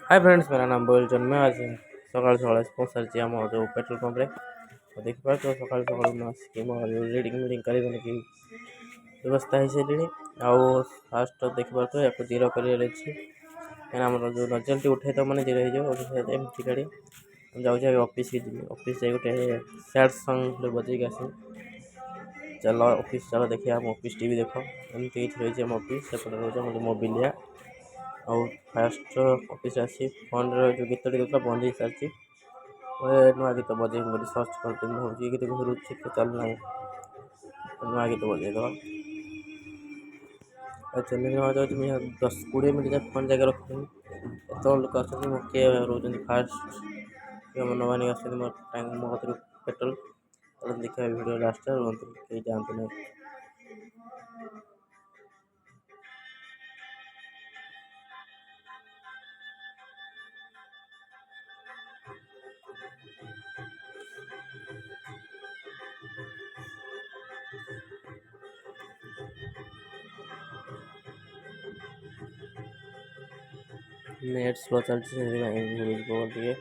Hi friends, मेरा नाम बोल जन। मैं आज सकाल सकाल पहुँची आम जो पेट्रोल पंप तो देखिए तो सकाल सकाल रिडिंग मिडिंग कर व्यवस्था हो सारे आउ फास्ट देखिए या जीरो कर जो नजल टी उठे तो मैंने जीरो होमती गाड़ी जाऊँ ऑफिस की जी ऑफिस जाए गोटे सैड सॉन्ग बजे आस चल ऑफिस चल देखिए आम ऑफिस टी देख एमती रही है ऑफिस सेपटे रोज मोबिलिया आउ फास्ट ऑफिस आसी फोन जो गीत देखा बंद हो सारी नुआ गीत बजे सर्च कर भाई गीत घूरुची तो चलना नुआ गीत बजेद चैलेंज जाऊँ 10-20 मिनट जाए फोन जगह रखी एत लोक किए रोज फास्ट नवानी आस मो कतर पेट्रोल देखा भिडियो लास्ट रुहतु कहीं जातु ना नेट स्लो चलती टे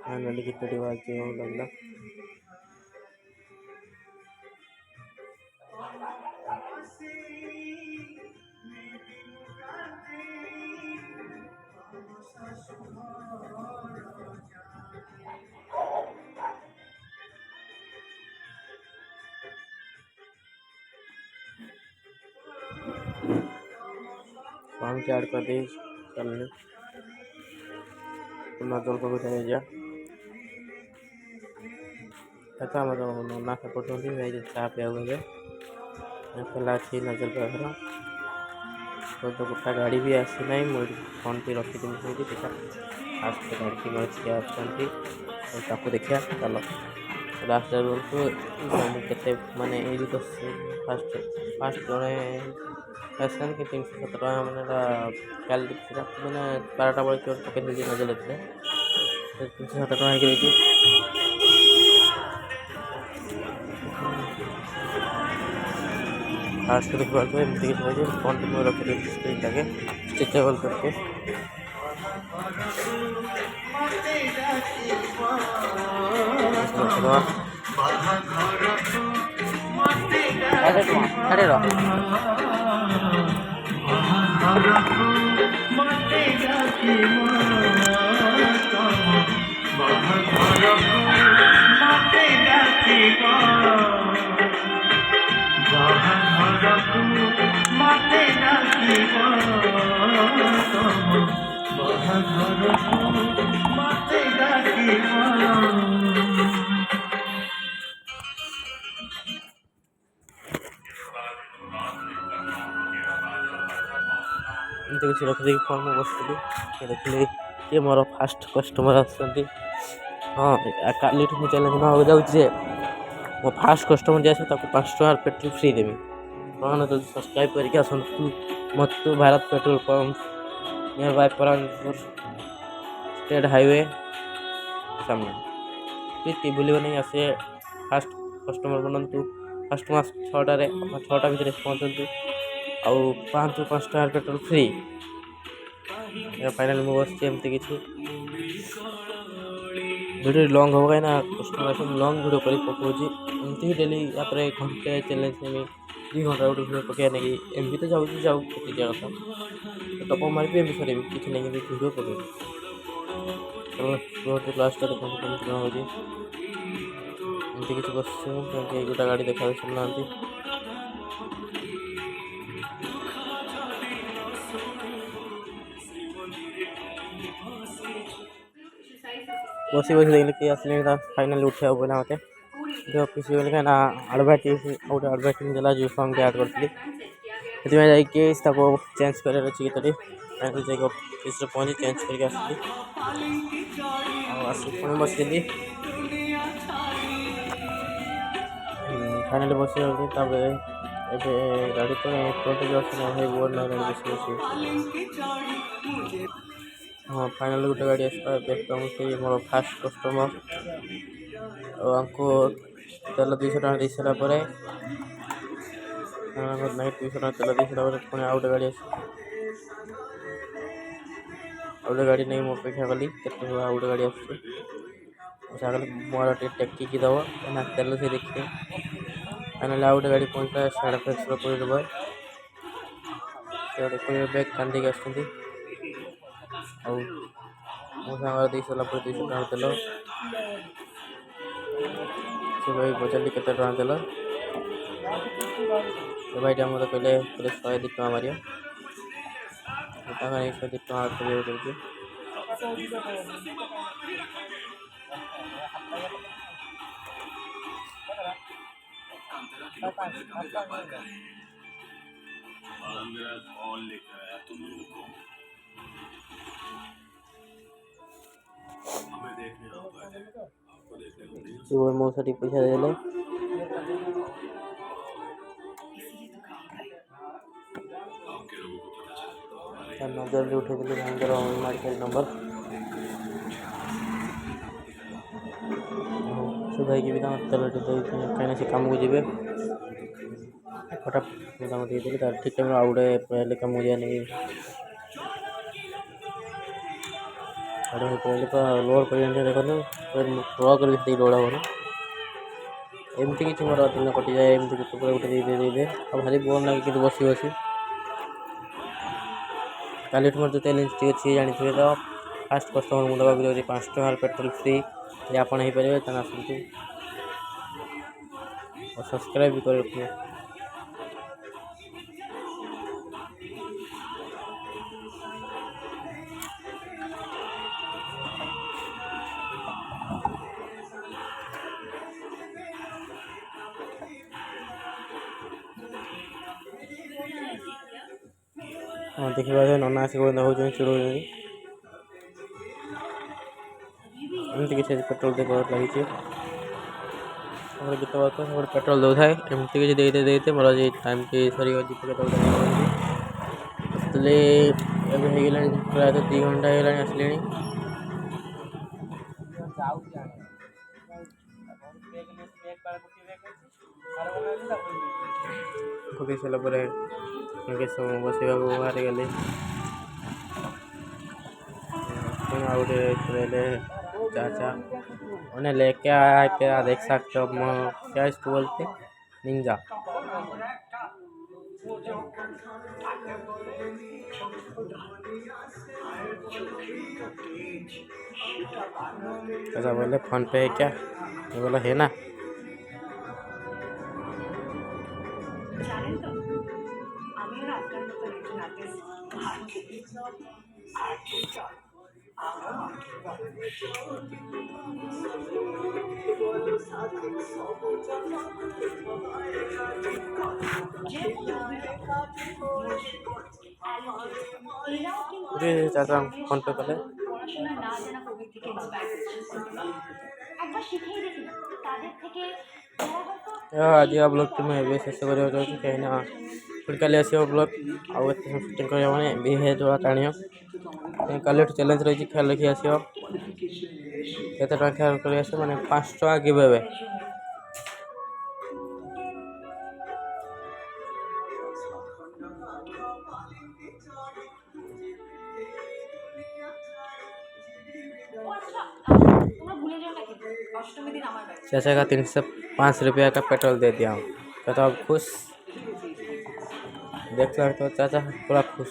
फाइनली गीत बाजी लगला सॉन्ग के ऐड कर दी चलने नजल को जा ना सपोर्ट चा पे पहला अच्छी नजर पाखर तो गोटा गाड़ी भी आसी ना मुझे फोन पे रखी देखा फास्ट गाड़ी अच्छी देखा चल लास्ट के माने तो फास्ट फास्ट जड़े आसान कि 370 टका मैंने मैंने 12टा बड़े चोट पकड़ नजर लेते 370 टका फास्ट देखा एमती किसी फोन पे रखी स्क्रीन टाके स्ट्रेचेबल करके किसी रखी फोन में बसती देखिए किए मोर फास्ट कस्टमर आसती हाँ काली चैलेंज ना जाऊे मो फास्ट कस्टमर जाए 5 टका पेट्रोल फ्री देवी तो सब्सक्राइब करके आसतु मत Bharat petrol pump near by Paranpur state highway सामने किए भूल नहीं आसे फास्ट कस्टमर बनतु फास्ट मास 6टा भितर पहुँचतु आउ 5 टका पेट्रोल फ्री फाइनल में बस एमती किसी वीडियो लॉन्ग हो कहीं कस्टमर लॉन्ग वीडियो कर पकाऊँगी एमती ही डेली घंटे चैलेंज में 2 घंटा गोटे वीडियो पकड़ कि एम भी तो जाऊ कथा टप मारे एम सर किसी नहीं वीडियो पकड़ चलो लास्ट हो एमती किसी बस गोटा गाड़ी देखा चलना बसी देखिए कि आसले फाइनली उठे बोला मत ऑफिस ना आडभाटाइज गोटे आडभाटाइज देला जो सॉन्ग ऐड करती चेंज कर गीत फाइनल ऑफिस पहुँची चेंज करके आसी पुणी बसली फाइनाली बस ଏବେ ଗାଡ଼ି ତ ଏପଟେ ଅଛି ନା ଭାଇ ବୋର୍ଡ଼ ଲାଗିଲାଣି ବସି ହଁ ଫାଇନାଲି ଗୋଟେ ଗାଡ଼ି ଆସିଲା ଏବେ ତ ମୁଁ ସେଇ ମୋର ଫାର୍ଷ୍ଟ କଷ୍ଟମର୍ ଆଉ ଆଙ୍କୁ ତେଲ 200 ଟଙ୍କା ଦେଇସାରିଲା ପରେ ନାଇଁ 200 ଟଙ୍କା ତେଲ ଦେଇସାରିଲା ପରେ ପୁଣି ଆଉ ଗୋଟେ ଗାଡ଼ି ଆସି ଆଉ ଗୋଟେ ଗାଡ଼ି ନେଇ ମୁଁ ଅପେକ୍ଷା କଲି କେତେ ଆଉ ଗୋଟେ ଗାଡ଼ି ଆସୁଛି କଲି ମୋର ଟିକେ ଟେକିକି ଦେବ କାହିଁକିନା ତେଲ ସେ ଦେଖିବେ फाइनाली आउ गोटे गाड़ी पहुँचला साढ़े 5 रुपये से बैग कांदिक आस मो सागर दे सारा 200 टका तेल से भाई पचारि के टका तेल से भाई मत कहले 102 टका मार 102 टका मौसा पैसा देले नजर उठे मार्केट नंबर से भाई की भी तेल कहीं से कम को जी फटाफट देदेली तार ठीक टाइम आउ गए पहले कम दिया नहीं पहले तो लोअर पर देखो ट्रक दौड़ा हो एमती किसी मोर दिन कटि जाए एमती गोटे दे भारी बोर लगे कि बस बस काली मोर जो तेल अच्छी जानते तो फास्ट कस्टमर मुझे देवाक जाऊँगी 5 टका पेट्रोल फ्री आप हो पारे आसतु और सब्सक्राइब भी कर रखिए हाँ देखिए नना आसिक देखा चिड़ो एमती किसी पेट्रोल देख लगी जिते बात पेट्रोल दौ थाए एमती किसी देते मोर आज टाइम की सरी प्राय 2 घंटा है आसले पकई सारा समय बसवा बाहर गले गोटे चाचा उन्हें लेके आया क्या देख सकते हो क्या इसको बोलते निंजा चाचा बोले फोन पे है क्या ये बोला है ना चाचा फोन पे कले आज ब्लॉग तो मैं शेष करना चाहिए कहीं फिर काली आस ब्लॉग आउ शूटिंग कर जो टाणी काली चैलेंज रही ख्याल रखी आस केते टका ख्याल कर मैंने 5 टका गिव अवे चाचा का 305 रुपया का पेट्रोल दे दिया हूँ तो अब खुश देख सकते हो चाचा पूरा खुश।